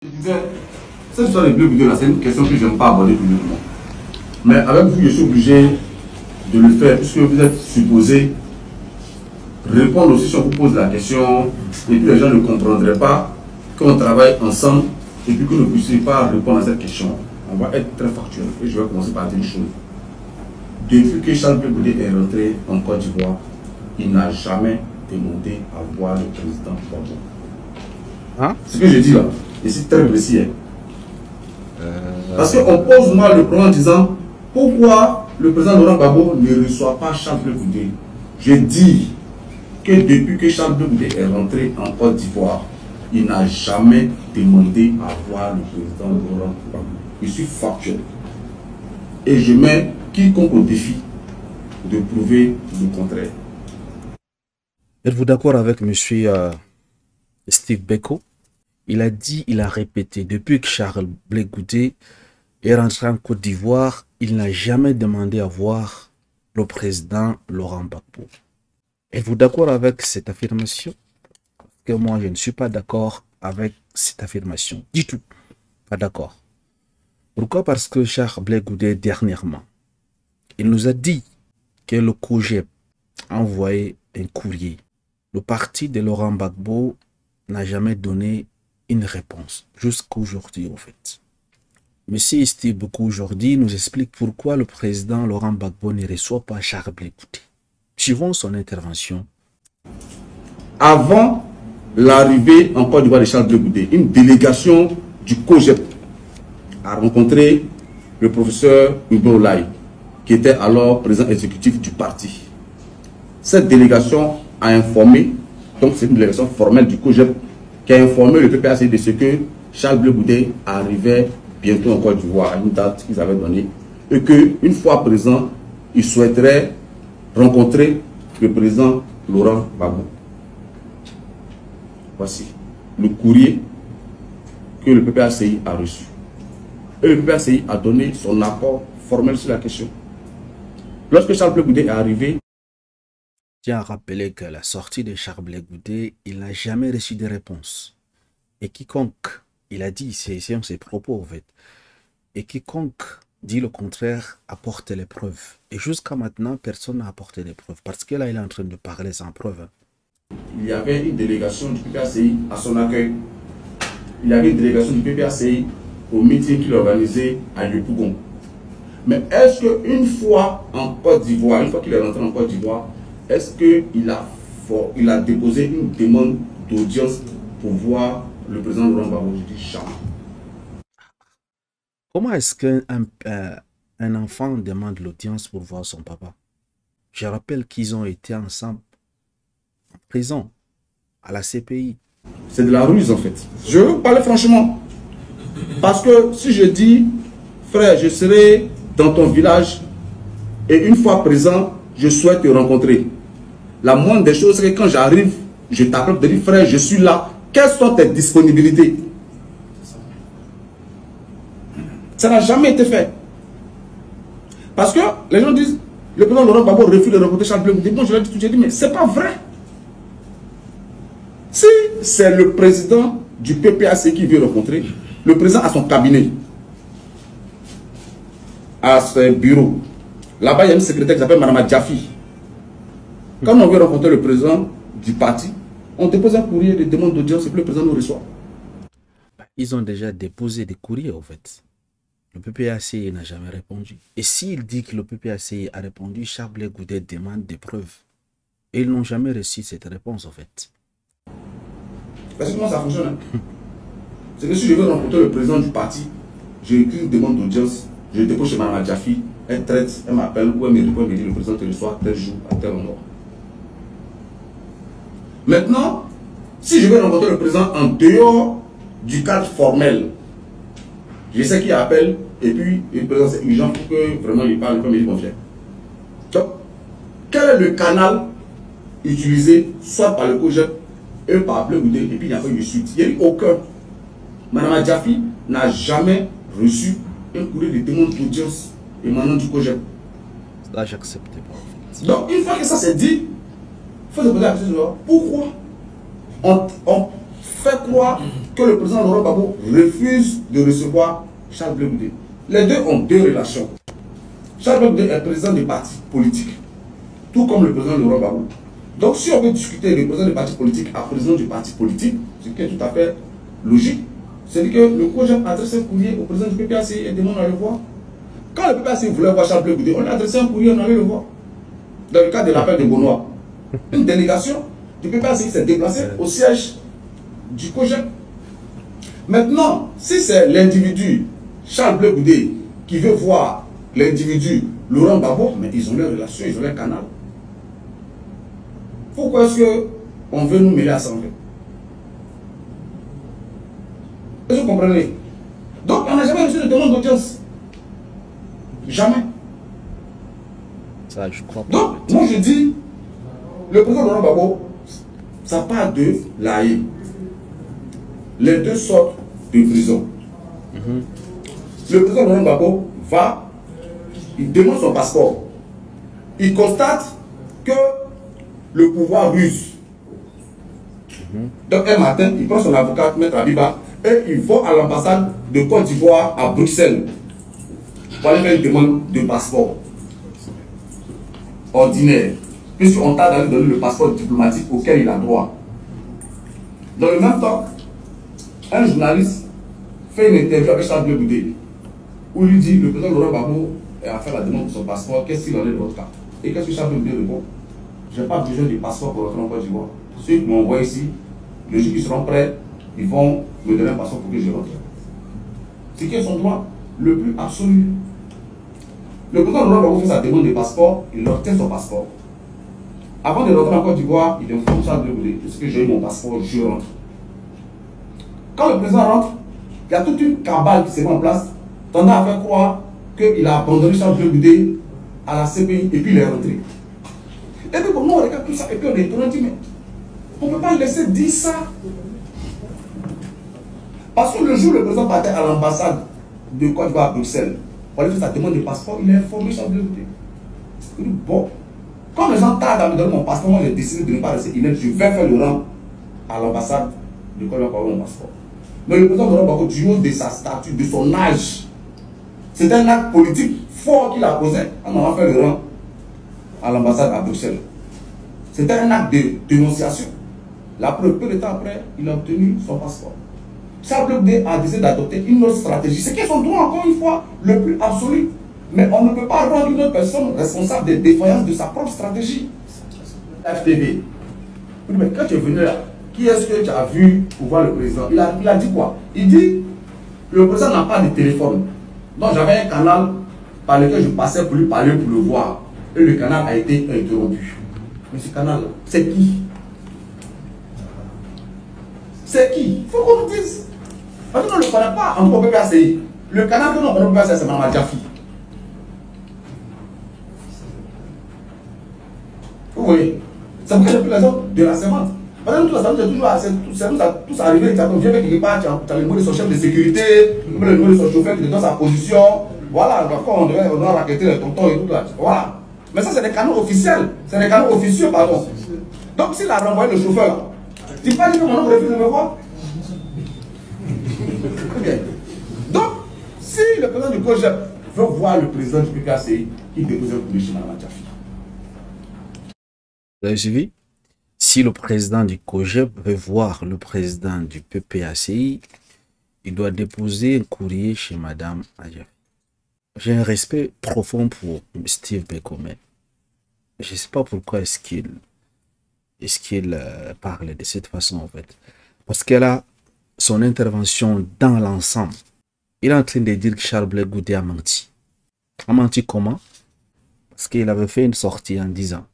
Je disais, cette histoire de Blé Goudé là, c'est une question que je n'aime pas aborder publiquement. Mais avec vous, je suis obligé de le faire puisque vous êtes supposé répondre aussi si on vous pose la question et puis les gens ne comprendraient pas qu'on travaille ensemble et puis que nous ne puissions pas répondre à cette question. On va être très factuel et je vais commencer par dire une chose. Depuis que Charles Blé Goudé est rentré en Côte d'Ivoire, il n'a jamais demandé à voir le président Gbagbo. Hein? Ce que je dis là, et c'est très précis. Parce qu'on pose moi le problème en disant pourquoi le président Laurent Gbagbo ne reçoit pas Charles Blé Goudé. Je dis que depuis que Charles Blé Goudé est rentré en Côte d'Ivoire, il n'a jamais demandé à voir le président Laurent Gbagbo. Je suis factuel. Et je mets quiconque au défi de prouver le contraire. Êtes-vous d'accord avec M. Steve Beko? Il a dit, il a répété, depuis que Charles Blé Goudé est rentré en Côte d'Ivoire, il n'a jamais demandé à voir le président Laurent Gbagbo. Êtes-vous d'accord avec cette affirmation? Parce que moi, je ne suis pas d'accord avec cette affirmation. Du tout. Pas d'accord. Pourquoi? Parce que Charles Blé Goudé, dernièrement, il nous a dit que le COJEP a envoyé un courrier. Le parti de Laurent Gbagbo n'a jamais donné une réponse, jusqu'à aujourd'hui en fait. Monsieur Steve Beko aujourd'hui nous explique pourquoi le président Laurent Gbagbo ne reçoit pas Charles Blé Goudé. Suivons son intervention. Avant l'arrivée en Côte d'Ivoire de Charles Blé Goudé, une délégation du COJEP a rencontré le professeur Hugo Olaï, qui était alors président exécutif du parti. Cette délégation a informé, donc c'est une délégation formelle du COJEP, qui a informé le PPAC de ce que Charles Blé Goudé arrivait bientôt en Côte d'Ivoire à une date qu'ils avaient donnée et qu'une fois présent, il souhaiterait rencontrer le président Laurent Gbagbo. Voici le courrier que le PPACI a reçu. Et le PPACI a donné son accord formel sur la question. Lorsque Charles Blé Goudé est arrivé, Je tiens à rappeler que la sortie de Charles Blé Goudé, il n'a jamais reçu de réponse. Et quiconque, il a dit, c'est ses propos en fait, et quiconque dit le contraire apporte les preuves. Et jusqu'à maintenant, personne n'a apporté les preuves. Parce que là, il est en train de parler sans preuve. il y avait une délégation du PPACI à son accueil. Il y avait une délégation du PPACI au meeting qu'il organisait à Yopougon. Mais est-ce qu'une fois en Côte d'Ivoire, une fois qu'il est rentré en Côte d'Ivoire, est-ce qu'il a déposé une demande d'audience pour voir le président Laurent Gbagbo? Je dis jamais. Comment est-ce qu'un enfant demande l'audience pour voir son papa? Je rappelle qu'ils ont été ensemble en prison, à la CPI. C'est de la ruse en fait. Je veux parler franchement. Parce que si je dis, frère, je serai dans ton village et une fois présent, je souhaite te rencontrer. La moindre des choses, c'est que quand j'arrive, je t'appelle pour te dire, frère, je suis là. Quelles sont tes disponibilités? Ça n'a jamais été fait. Parce que les gens disent, le président Laurent Gbagbo refuse de rencontrer Charles Blé Goudé. Bon, je l'ai dit tout, j'ai dit, mais c'est pas vrai. Si c'est le président du PPAC qui veut rencontrer, le président a son cabinet, à son bureau. Là-bas, il y a une secrétaire qui s'appelle Mme Djafi. Quand on veut rencontrer le président du parti, on dépose un courrier de demande d'audience et puis le président nous reçoit. Ils ont déjà déposé des courriers en fait. Le PPACI n'a jamais répondu. Et s'il dit que le PPACI a répondu, Charles Blé Goudé demande des preuves. Et ils n'ont jamais reçu cette réponse en fait. Parce que comment ça fonctionne? C'est que si je veux rencontrer le président du parti, j'écris une demande d'audience, je dépose chez Mme Djafi, elle traite, elle m'appelle ou elle me répond, elle me dit le président te reçoit tel jour, à tel endroit. Maintenant, si je veux rencontrer le président en dehors du cadre formel, je sais qui appelle et puis le président c'est urgent pour que vraiment il parle comme il convient. Donc, quel est le canal utilisé soit par le COJEP et par Blé Goudé et puis il n'y a pas eu de suite? Il n'y a eu aucun. Mme Djafi n'a jamais reçu un courrier de demande d'audience émanant du COJEP. Là, j'accepte pas en fait. Donc, une fois que ça c'est dit, il faut se poser la question, pourquoi on fait croire que le président Laurent Gbagbo refuse de recevoir Charles Blé Goudé. Les deux ont deux relations. Charles Blé Goudé est président des partis politiques, tout comme le président Laurent Gbagbo. Donc si on veut discuter le président des partis politiques à président du parti politique, ce qui est tout à fait logique, c'est que le COJEP a adressé un courrier au président du PPACI et demande à le voir. Quand le PPACI voulait voir Charles Blé Goudé, on a adressé un courrier, on allait le voir. Dans le cadre de l'appel de Gaunois, une délégation du PPACI s'est déplacée au siège du COJEP. Maintenant, si c'est l'individu Charles Blé Goudé qui veut voir l'individu Laurent Gbagbo, mais ils ont leurs relations, ils ont leur canal. Pourquoi est-ce qu'on veut nous mêler à ça en fait? Est-ce que vous comprenez? Donc, on n'a jamais reçu de demande d'audience. Jamais. Ça, je crois pas. Donc, moi je dis, le président Laurent Gbagbo, ça part de l'AE. Les deux sortent de prison. Le président Laurent Gbagbo va, il demande son passeport. Il constate que le pouvoir ruse. Donc un matin, il prend son avocat, Maître Abiba, et il va à l'ambassade de Côte d'Ivoire à Bruxelles pour aller faire une demande de passeport ordinaire, puisqu'on t'a d'aller donner le passeport diplomatique auquel il a droit. Dans le même temps, un journaliste fait une interview avec Charles Blé Goudé, où il lui dit, le président Laurent Gbagbo a fait la demande de son passeport, qu'est-ce qu'il en est de votre cas? Et qu'est-ce que Charles Blé Goudé répond? Je n'ai pas besoin du passeport pour rentrer en Côte d'Ivoire. Ceux qui m'ont envoyé ici, le jour qu'ils seront prêts, ils vont me donner un passeport pour que je rentre. C'est qui est son droit le plus absolu. Le président Laurent Gbagbo fait sa demande de passeport, il obtient son passeport. Avant de rentrer en Côte d'Ivoire, il informe Charles Blé Goudé, est-ce que j'ai eu mon passeport, je rentre. Quand le président rentre, il y a toute une cabale qui se met en place, tendant à faire croire qu'il a abandonné Charles Blé Goudé à la CPI et puis il est rentré. Et puis pour nous, on regarde tout ça et puis on est étonné, on dit, mais on ne peut pas laisser dire ça. Parce que le jour où le président partait à l'ambassade de Côte d'Ivoire à Bruxelles, pour aller faire sa demande de passeport, il a informé Charles Blé Goudé. Il dit, bon, quand les gens tardent à me donner mon passeport, moi j'ai décidé de ne pas rester inerte, je vais faire le rang à l'ambassade de Côte d'Ivoire pour avoir mon passeport. Mais le président Laurent Gbagbo, du haut de sa stature, de son âge, c'est un acte politique fort qu'il a posé en allant faire le rang à l'ambassade à Bruxelles. C'était un acte de dénonciation. La preuve, peu de temps après, il a obtenu son passeport. Charles Blé Goudé a décidé d'adopter une autre stratégie. C'est qu'ils sont droit, encore une fois, le plus absolu. Mais on ne peut pas rendre une autre personne responsable des défaillances de sa propre stratégie. FTV. Mais quand tu es venu là, qui est-ce que tu as vu pour voir le président? Il a dit quoi? Il dit, le président n'a pas de téléphone. Donc j'avais un canal par lequel je passais pour lui parler, pour le voir. Et le canal a été interrompu. Mais ce canal, c'est qui? C'est qui? Il faut qu'on nous dise. Parce que nous ne le connaissons pas en PPACI. Le canal que nous connaissons pas, c'est Mme Adjafi. Vous voyez? C'est pourquoi j'ai pris l'exemple de la servante. Parce que nous, c'est toujours tous arrivé, tu viens avec quelque part, tu as le numéro de son chef de sécurité, le numéro de son chauffeur qui te donne sa position. Voilà, d'accord, on doit raqueter les tontons et tout là. Voilà. Mais ça, c'est des canaux officiels. C'est des canaux officieux, pardon. Donc, s'il a renvoyé le chauffeur, tu ne peux pas dire que mon homme refuse de me voir. Okay. Donc, si le président du COJEP veut voir le président du PPACI, il dépose un courrier chez Mme Adjafi. Vous avez suivi? Si le président du COJEP veut voir le président du PPACI, il doit déposer un courrier chez Mme Adjafi. J'ai un respect profond pour Steve Beko, mais je ne sais pas pourquoi est-ce qu'il parle de cette façon en fait. Parce qu'elle a son intervention dans l'ensemble. Il est en train de dire que Charles Blé Goudé a menti. A menti comment? Parce qu'il avait fait une sortie en disant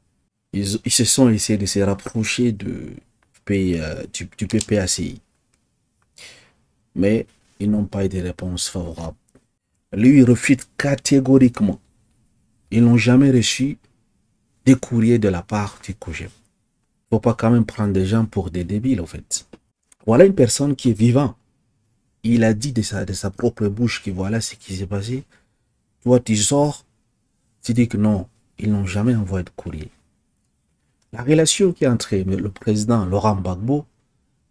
ils se sont essayés de se rapprocher du PPACI. Mais ils n'ont pas eu de réponse favorable. Lui, il refute catégoriquement. Ils n'ont jamais reçu des courriers de la part du COJEP. Il ne faut pas quand même prendre des gens pour des débiles, en fait. Voilà une personne qui est vivante. Il a dit de sa propre bouche que voilà ce qui s'est passé. Toi, tu sors, tu dis que non, ils n'ont jamais envoyé de courrier. La relation qui est entre le président Laurent Gbagbo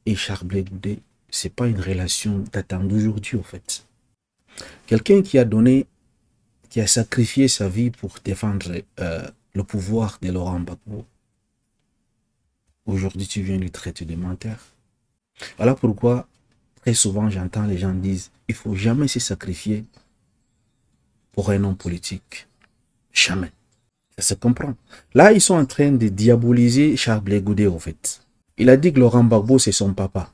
et Charles Blé Goudé, c'est pas une relation datant d'aujourd'hui, en fait. Quelqu'un qui a donné, qui a sacrifié sa vie pour défendre le pouvoir de Laurent Gbagbo, aujourd'hui tu viens lui traiter de menteur. Voilà pourquoi très souvent j'entends les gens dire il faut jamais se sacrifier pour un homme politique. Jamais. Ça se comprend. Là, ils sont en train de diaboliser Charles Blé Goudé, en fait. Il a dit que Laurent Gbagbo, c'est son papa.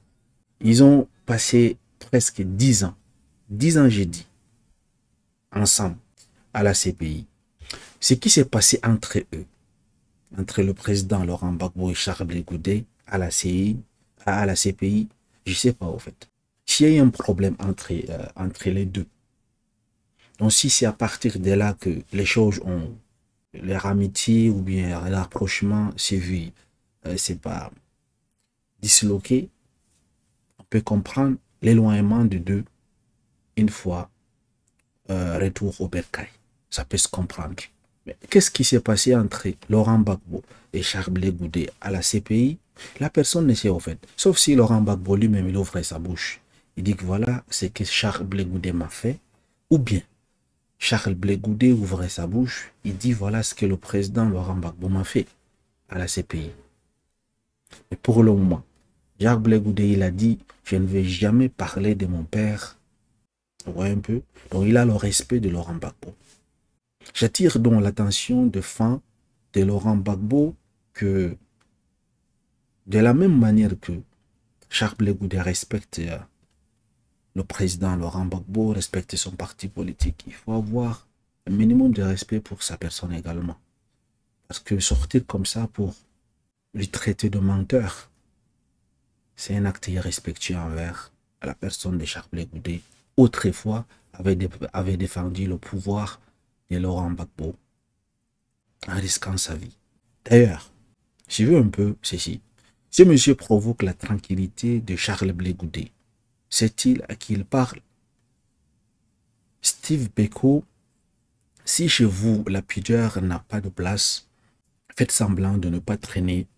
Ils ont passé presque 10 ans. 10 ans, j'ai dit. Ensemble. À la CPI. Ce qui s'est passé entre eux, entre le président Laurent Gbagbo et Charles Blé Goudé, à la CPI, je ne sais pas, en fait. S'il y a eu un problème entre les deux. Donc, si c'est à partir de là que les choses ont, leur amitié ou bien l'approchement s'est vu, c'est pas disloqué, on peut comprendre l'éloignement de deux une fois retour au bercail. Ça peut se comprendre. Mais qu'est-ce qui s'est passé entre Laurent Gbagbo et Charles Blé Goudé à la CPI? La personne ne sait au fait. Sauf si Laurent Gbagbo lui-même il ouvre sa bouche. Il dit que voilà ce que Charles Blé Goudé m'a fait. Ou bien Charles Blé Goudé ouvrait sa bouche, il dit voilà ce que le président Laurent Gbagbo m'a fait à la CPI. Mais pour le moment, Charles Blé Goudé, il a dit je ne vais jamais parler de mon père. Vous voyez un peu? Donc il a le respect de Laurent Gbagbo. J'attire donc l'attention de fans de Laurent Gbagbo que de la même manière que Charles Blé Goudé respecte le président Laurent Gbagbo, respecte son parti politique, il faut avoir un minimum de respect pour sa personne également. Parce que sortir comme ça pour lui traiter de menteur, c'est un acte irrespectueux envers la personne de Charles Blé Goudé. Autrefois, avait défendu le pouvoir de Laurent Gbagbo en risquant sa vie. D'ailleurs, je veux un peu ceci. Ce monsieur provoque la tranquillité de Charles Blé Goudé. C'est-il à qui il parle? Steve Beko, si chez vous la pudeur n'a pas de place, faites semblant de ne pas traîner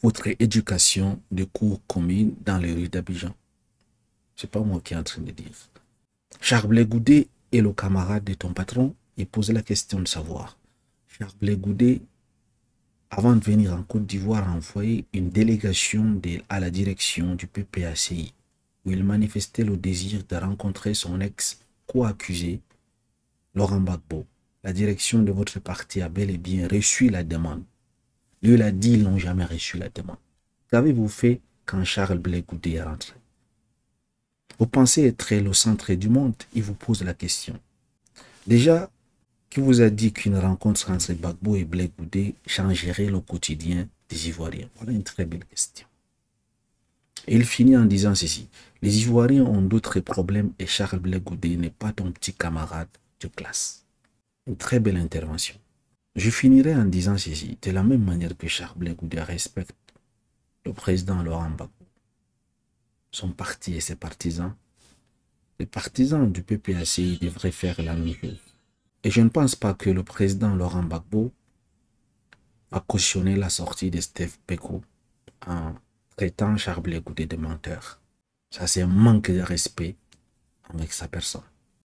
votre éducation de cours communes dans les rues d'Abidjan. C'est pas moi qui est en train de dire. Charles Blé Goudé est le camarade de ton patron. Il pose la question de savoir. Charles Blé Goudé, avant de venir en Côte d'Ivoire, a envoyé une délégation à la direction du PPACI, où il manifestait le désir de rencontrer son ex-co-accusé, Laurent Gbagbo. La direction de votre parti a bel et bien reçu la demande. Lui, il a dit qu'ils n'ont jamais reçu la demande. Qu'avez-vous fait quand Charles Blé Goudé est rentré? Vous pensez être le centre du monde? Il vous pose la question. Déjà, qui vous a dit qu'une rencontre entre Gbagbo et Blé Goudé changerait le quotidien des Ivoiriens? Voilà une très belle question. Et il finit en disant ceci. Les Ivoiriens ont d'autres problèmes et Charles Blé Goudé n'est pas ton petit camarade de classe. Une très belle intervention. Je finirai en disant ceci. De la même manière que Charles Blé Goudé respecte le président Laurent Gbagbo, son parti et ses partisans, les partisans du PPACI devraient faire la même chose. Et je ne pense pas que le président Laurent Gbagbo a cautionné la sortie de Steve Beko en traitant Charles Blé Goudé de menteur. Ça, c'est un manque de respect avec sa personne.